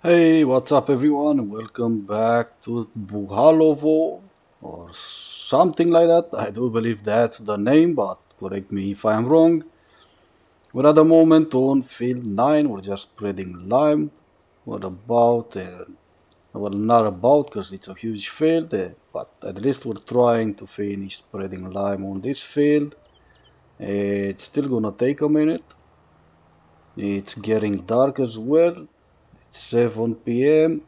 Hey, what's up, everyone? Welcome back to Buhalovo or something like that. I do believe that's the name, but correct me if I'm wrong. We're at the moment on field 9. We're just spreading lime. What about, well, not about because it's a huge field, but at least we're trying to finish spreading lime on this field. It's still gonna take a minute. It's getting dark as well. It's 7 p.m.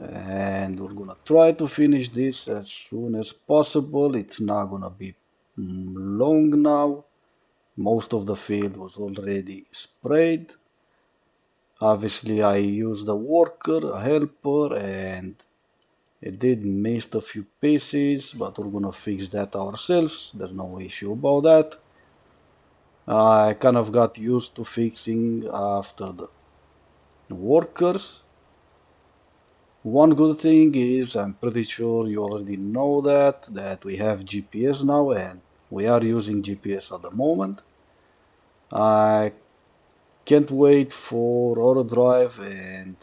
and we're gonna try to finish this as soon as possible. It's not gonna be long now. Most of the field was already sprayed. Obviously, I used a worker, a helper, and it did miss a few pieces, but we're gonna fix that ourselves. There's no issue about that. I kind of got used to fixing after the workers. One good thing is I'm pretty sure you already know that we have GPS now and we are using GPS at the moment. I can't wait for Auto Drive and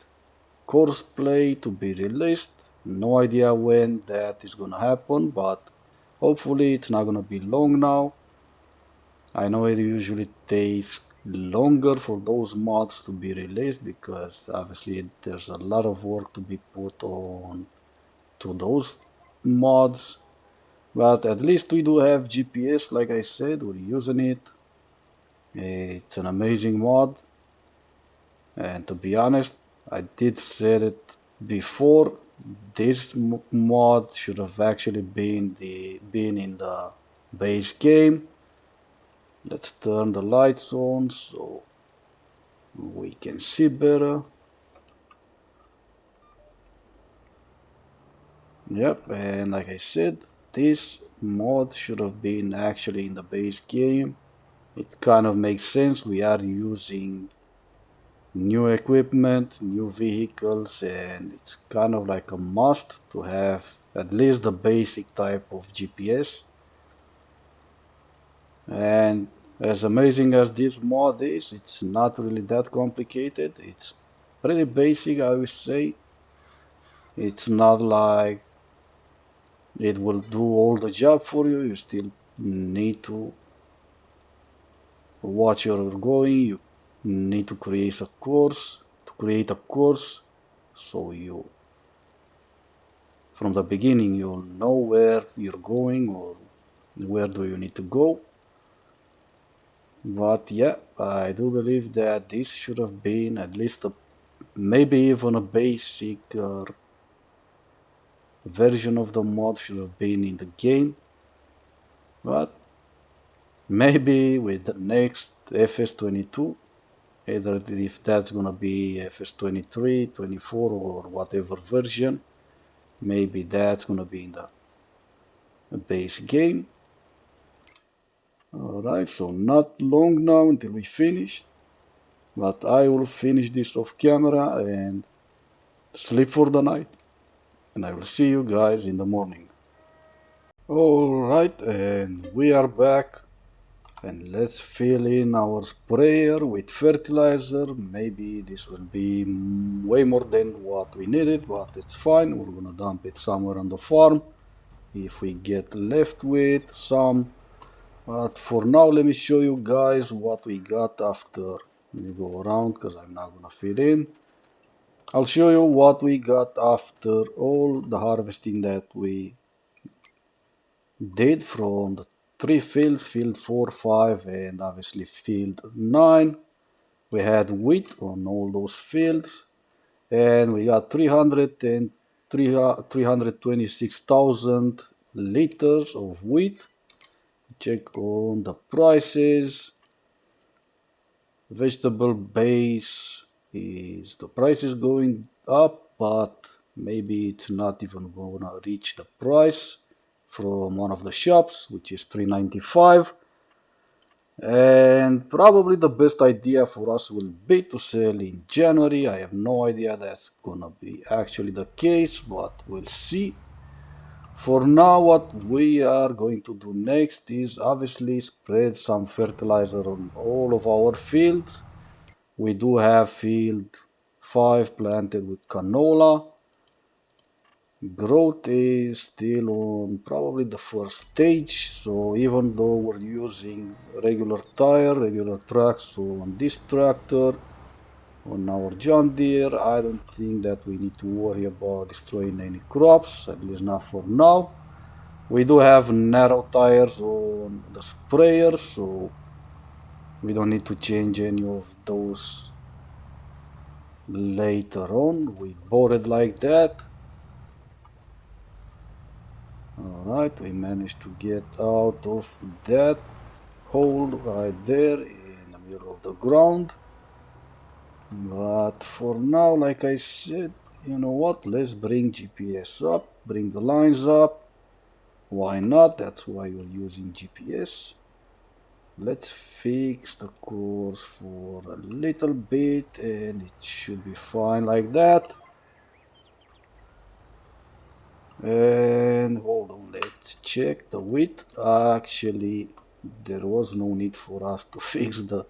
Course Play to be released. No idea when that is gonna happen, but hopefully it's not gonna be long now. I know it usually takes longer for those mods to be released because obviously there's a lot of work to be put on to those mods. But at least we do have GPS, like I said, we're using it. It's an amazing mod, and to be honest, I did said it before. This mod should have actually been in the base game. Let's turn the lights on so we can see better. Yep, and like I said, this mod should have been actually in the base game. It kind of makes sense. We are using new equipment, new vehicles, and it's kind of like a must to have at least the basic type of GPS. And as amazing as this mod is, it's not really that complicated. It's pretty basic, I would say. It's not like it will do all the job for you. You still need to watch where you're going. You need to create a course so you from the beginning you'll know where you're going or where do you need to go. But yeah, I do believe that this should have been at least maybe even a basic version of the mod should have been in the game. But maybe with the next FS22, either if that's gonna be FS23, 24 or whatever version, maybe that's gonna be in the base game. Alright, so not long now until we finish, but I will finish this off camera and sleep for the night, and I will see you guys in the morning. Alright, and we are back, and let's fill in our sprayer with fertilizer. Maybe this will be way more than what we needed, but it's fine. We're gonna dump it somewhere on the farm if we get left with some. But for now, let me show you guys what we got after. Let me go around because I'm not gonna fit in. I'll show you what we got after all the harvesting that we did from the three fields, field 4, 5, and obviously field 9. We had wheat on all those fields, and we got 326,000 liters of wheat. Check on the prices. Vegetable base is the price is going up, but maybe it's not even gonna reach the price from one of the shops, which is 395. And probably the best idea for us will be to sell in January. I have no idea that's gonna be actually the case, but we'll see. For now, what we are going to do next is obviously spread some fertilizer on all of our fields. We do have field 5 planted with canola. Growth is still on probably the first stage, so even though we're using regular tire, regular tracks on this tractor, on our John Deere, I don't think that we need to worry about destroying any crops, at least not for now. We do have narrow tires on the sprayer, so we don't need to change any of those later on. We bought it like that. Alright, we managed to get out of that hole right there in the middle of the ground. But for now, like I said, you know what, let's bring GPS up, bring the lines up. Why not? That's why we're using GPS. Let's fix the course for a little bit and it should be fine like that. And hold on, let's check the width. Actually, there was no need for us to fix the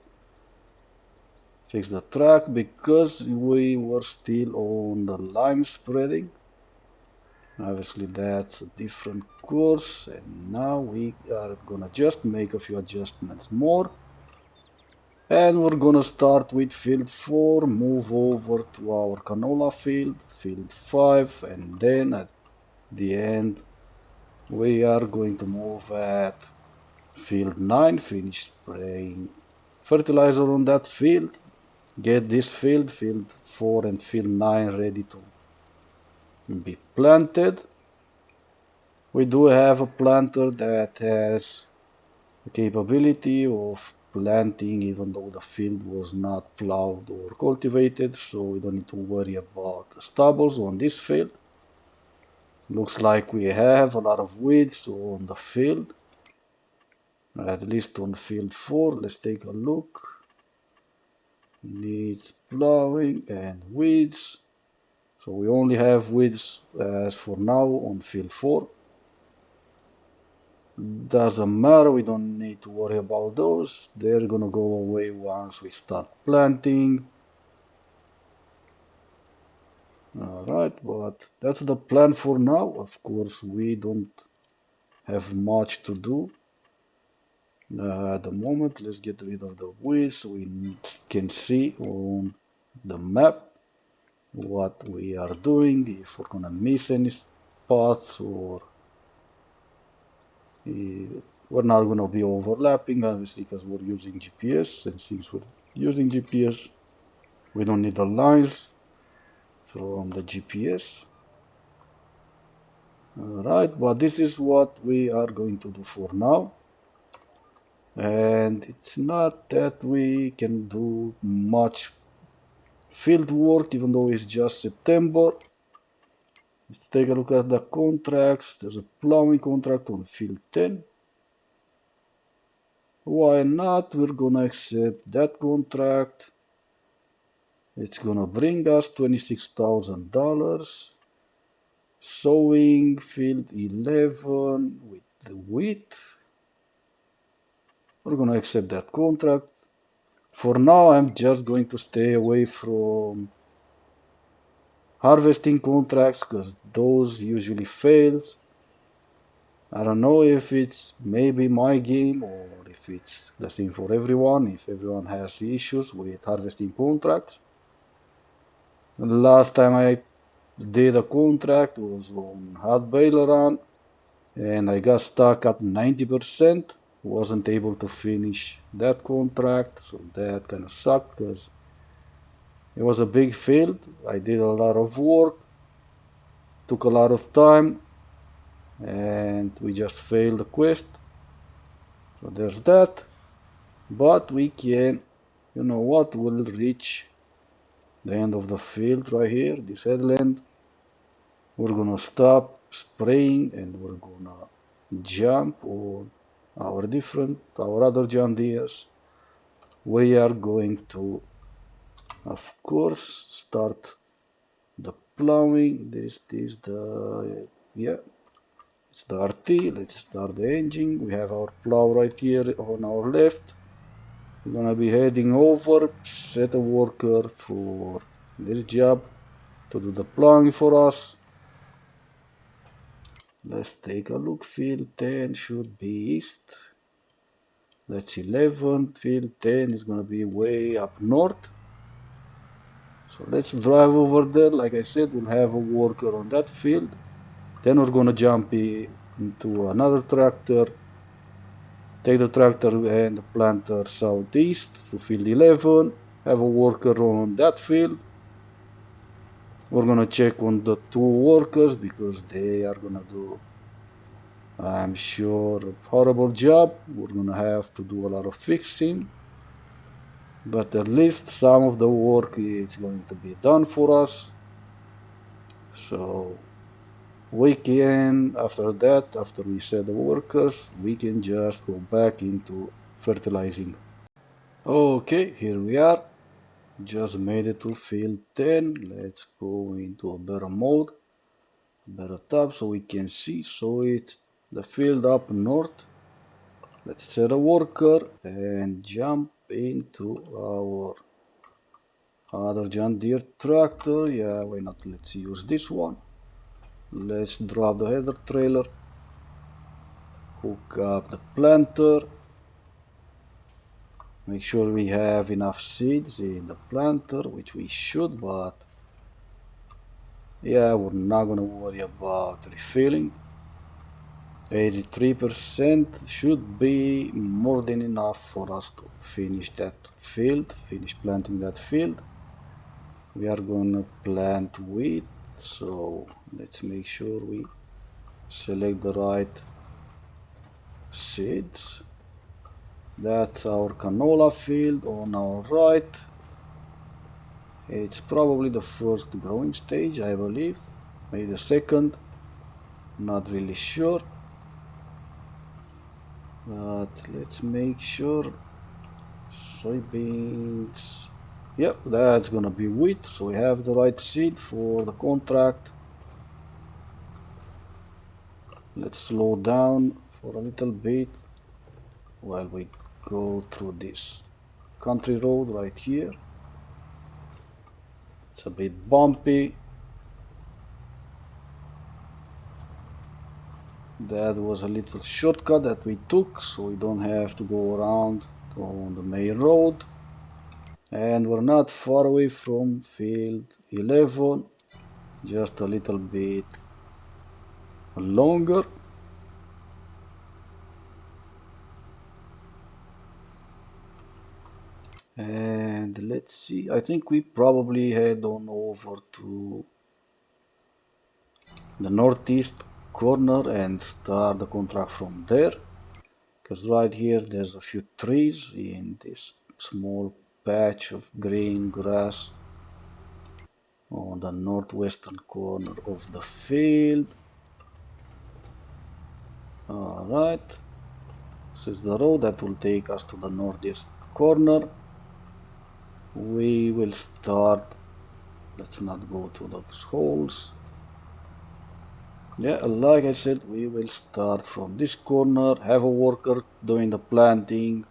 track because we were still on the line spreading. Obviously that's a different course, and now we are gonna just make a few adjustments more. And we're gonna start with field 4, move over to our canola field, field 5, and then at the end we are going to move at field 9, finish spraying fertilizer on that field, get this field, field 4 and field 9 ready to be planted. We do have a planter that has the capability of planting even though the field was not plowed or cultivated, so we don't need to worry about the stubbles on this field. Looks like we have a lot of weeds on the field, at least on field 4. Let's take a look. Needs plowing and weeds. So we only have weeds as for now on field 4. Doesn't matter, we don't need to worry about those. They're gonna go away once we start planting. Alright, but that's the plan for now. Of course, we don't have much to do at the moment. Let's get rid of the weeds so we can see on the map what we are doing, if we're gonna miss any spots or we're not gonna be overlapping, obviously, because we're using GPS, and since we're using GPS, we don't need the lines from the GPS. Alright, but this is what we are going to do for now. And it's not that we can do much field work, even though it's just September. Let's take a look at the contracts. There's a plowing contract on field 10. Why not? We're gonna accept that contract. It's gonna bring us $26,000. Sowing field 11 with the wheat. We're gonna accept that contract. For now, I'm just going to stay away from harvesting contracts because those usually fails. I don't know if it's maybe my game or if it's the same for everyone, if everyone has issues with harvesting contracts. The last time I did a contract was on hot baler run and I got stuck at 90%. Wasn't able to finish that contract, so that kind of sucked because it was a big field. I did a lot of work, took a lot of time, and we just failed the quest. So there's that. But we can, you know what, we'll reach the end of the field right here, this headland. We're gonna stop spraying and we're gonna jump on our other John Deeres. We are going to, of course, start the plowing. This is the, yeah, it's the RT. Let's start the engine. We have our plow right here on our left. We're gonna be heading over, set a worker for this job to do the plowing for us. Let's take a look. Field 10 should be east. That's 11. Field 10 is gonna be way up north. So let's drive over there. Like I said, we'll have a worker on that field. Then we're gonna jump into another tractor. Take the tractor and the planter southeast to field 11. Have a worker on that field. We're gonna check on the two workers because they are gonna do, I'm sure, a horrible job. We're gonna have to do a lot of fixing, but at least some of the work is going to be done for us. So we can, after that, after we set the workers, we can just go back into fertilizing. Okay, here we are. Just made it to field 10. Let's go into a better mode, better tab so we can see. So it's the field up north. Let's set a worker and jump into our other John Deere tractor. Yeah, why not? Let's use this one. Let's drop the header trailer, hook up the planter, make sure we have enough seeds in the planter, which we should, but yeah, we're not gonna worry about refilling. 83% should be more than enough for us to finish that field, finish planting that field. We are gonna plant wheat, so let's make sure we select the right seeds. That's our canola field on our right. It's probably the first growing stage, I believe, maybe the second, not really sure, but let's make sure. Soybeans, yep, that's gonna be wheat, so we have the right seed for the contract. Let's slow down for a little bit while we go through this country road right here. It's a bit bumpy. That was a little shortcut that we took, so we don't have to go around on the main road. And we're not far away from field 11, just a little bit longer. And let's see, I think we probably head on over to the northeast corner and start the contract from there, because right here there's a few trees in this small patch of green grass on the northwestern corner of the field. Alright, this is the road that will take us to the northeast corner. We will start, let's not go to those holes. Yeah, like I said, we will start from this corner, have a worker doing the planting,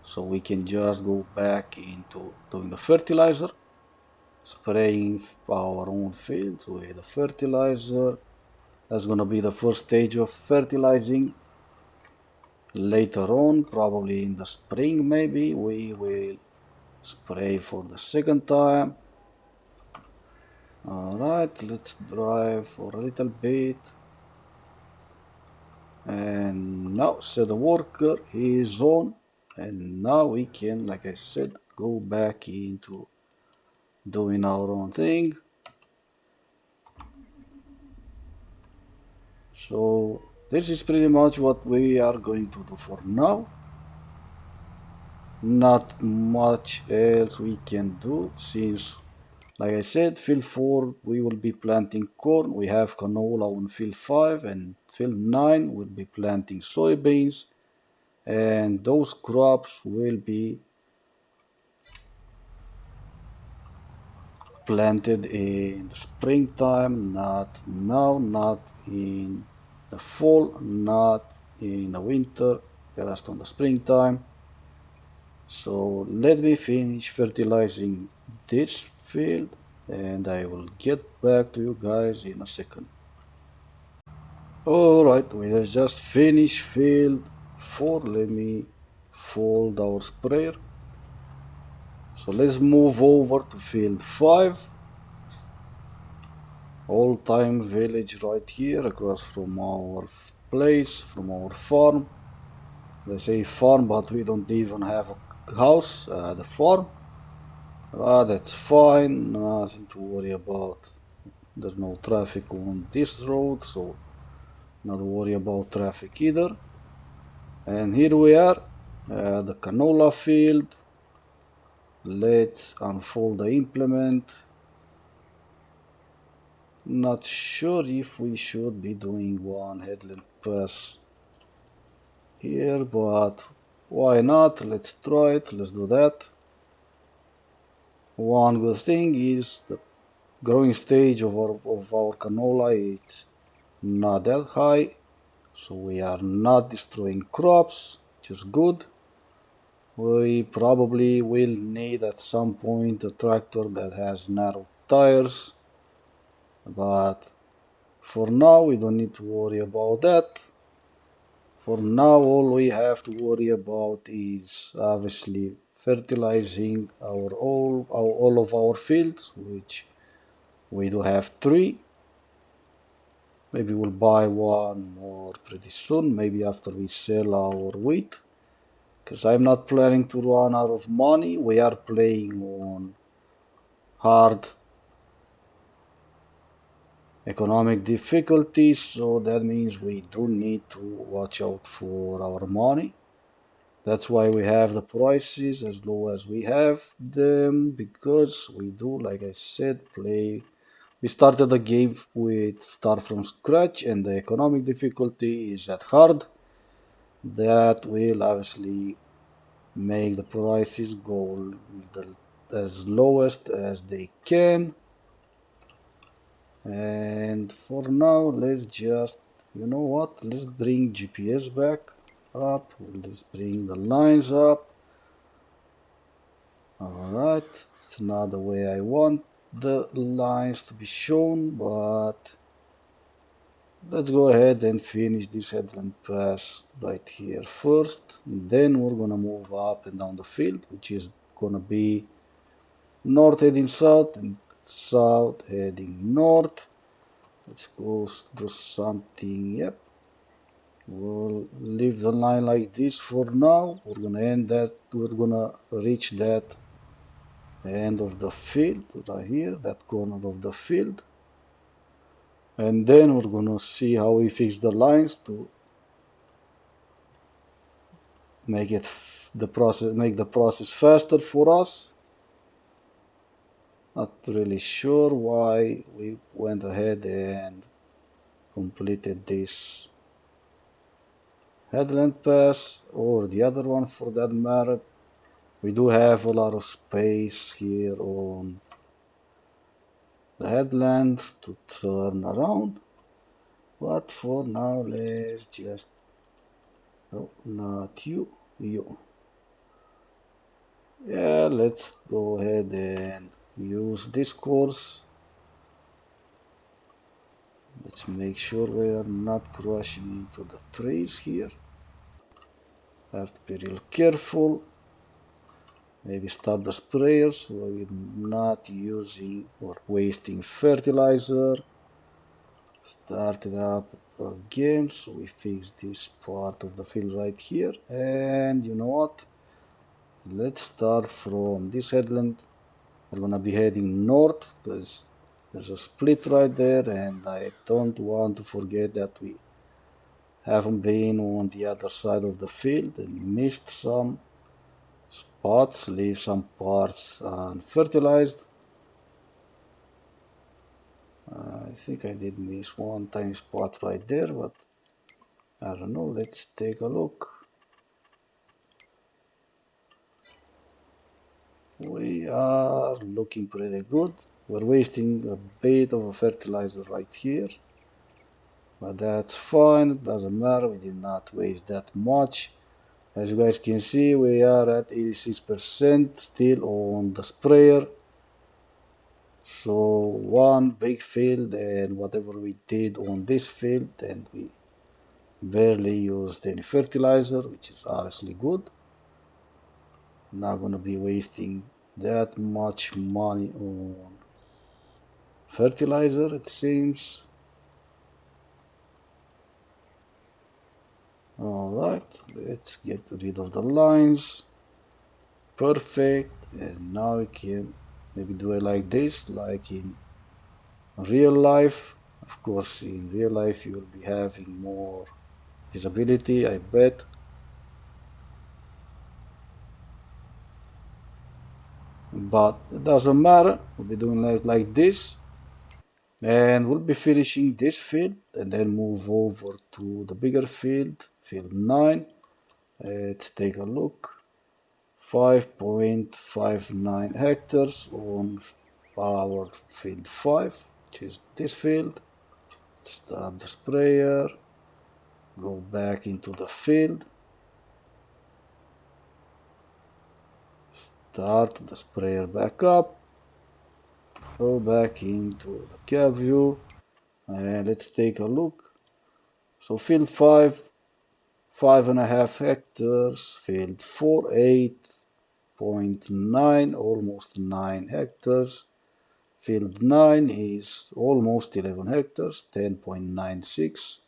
so we can just go back into doing the fertilizer, spraying our own fields with the fertilizer. That's gonna be the first stage of fertilizing. Later on, probably in the spring maybe, we will spray for the second time. Alright, let's drive for a little bit. And now set the worker, he is on. And now we can, like I said, go back into doing our own thing. So this is pretty much what we are going to do for now. Not much else we can do since, like I said, field 4 we will be planting corn. We have canola on field 5, and field 9 will be planting soybeans, and those crops will be planted in the springtime, not now, not in the fall, not in the winter, just on the springtime. So let me finish fertilizing this field and I will get back to you guys in a second. Alright, we have just finished field 4. Let me fold our sprayer. So let's move over to field 5. Old time village right here across from our place, from our farm. They say farm, but we don't even have a house at the farm. That's fine, nothing to worry about. There's no traffic on this road, so not worry about traffic either. And here we are at the canola field. Let's unfold the implement. Not sure if we should be doing one headland pass here, but why not? Let's try it. Let's do that. One good thing is the growing stage of our canola is not that high, so we are not destroying crops, which is good. We probably will need at some point a tractor that has narrow tires, but for now we don't need to worry about that. For now all we have to worry about is obviously fertilizing all of our fields, which we do have 3. Maybe we'll buy one more pretty soon, maybe after we sell our wheat. Because I'm not planning to run out of money. We are playing on hard economic difficulties, so that means we do need to watch out for our money. That's why we have the prices as low as we have them, because we do, like I said, play. We started the game with start from scratch, and the economic difficulty is at hard. That will obviously make the prices go as lowest as they can. And for now, let's just, you know what, let's bring GPS back up. Let's bring the lines up. Alright, it's not the way I want the lines to be shown, but let's go ahead and finish this headland pass right here first. Then we're gonna move up and down the field, which is gonna be north heading south and south heading north. Let's go do something. Yep, we'll leave the line like this for now. We're gonna end that. We're gonna reach that end of the field right here, that corner of the field, and then we're gonna see how we fix the lines to make it make the process faster for us. Not really sure why we went ahead and completed this headland pass, or the other one for that matter. We do have a lot of space here on the headlands to turn around, but for now let's just, oh, not you, you. Yeah, let's go ahead and use this course. Let's make sure we are not crashing into the trees here. Have to be real careful. Maybe stop the sprayer so we're not using or wasting fertilizer. Start it up again, so we fix this part of the field right here. And you know what? Let's start from this headland. We're gonna be heading north because there's a split right there, and I don't want to forget that we haven't been on the other side of the field and missed some spots, leave some parts unfertilized. I think I did miss one tiny spot right there, but I don't know. Let's take a look. We are looking pretty good. We're wasting a bit of a fertilizer right here, but that's fine. It doesn't matter. We did not waste that much. As you guys can see, we are at 86% still on the sprayer. So one big field, and whatever we did on this field, and we barely used any fertilizer, which is obviously good. Not gonna be wasting that much money on fertilizer, it seems. Alright, let's get rid of the lines. Perfect. And now we can maybe do it like this, like in real life. Of course, in real life you will be having more visibility, I bet. But it doesn't matter. We'll be doing it like this. And we'll be finishing this field and then move over to the bigger field, field 9. Let's take a look. 5.59 hectares on our field 5, which is this field. Start the sprayer, go back into the field, start the sprayer back up, go back into the cab view, and let's take a look. So field 5, 5.5 hectares, field 4, 8.9, almost 9 hectares. Field 9 is almost 11 hectares, 10.96.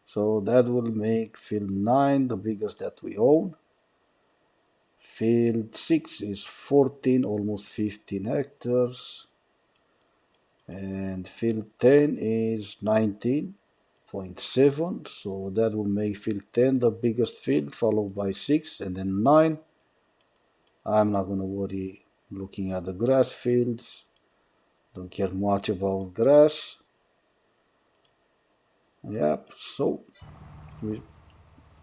So that will make field 9 the biggest that we own. Field 6 is 14, almost 15 hectares. And field 10 is 19.7. So that will make field 10 the biggest field, followed by 6 and then 9. I'm not going to worry looking at the grass fields. Don't care much about grass. Yep, so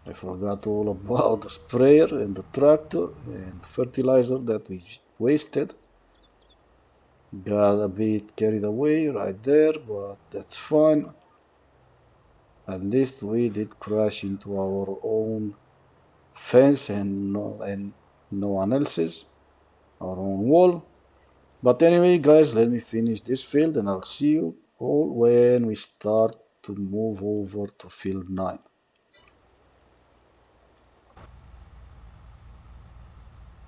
I forgot all about the sprayer and the tractor and fertilizer that we wasted. Got a bit carried away right there, but that's fine. At least we did crash into our own fence and no one else's, our own wall. But anyway, guys, let me finish this field and I'll see you all when we start to move over to field 9.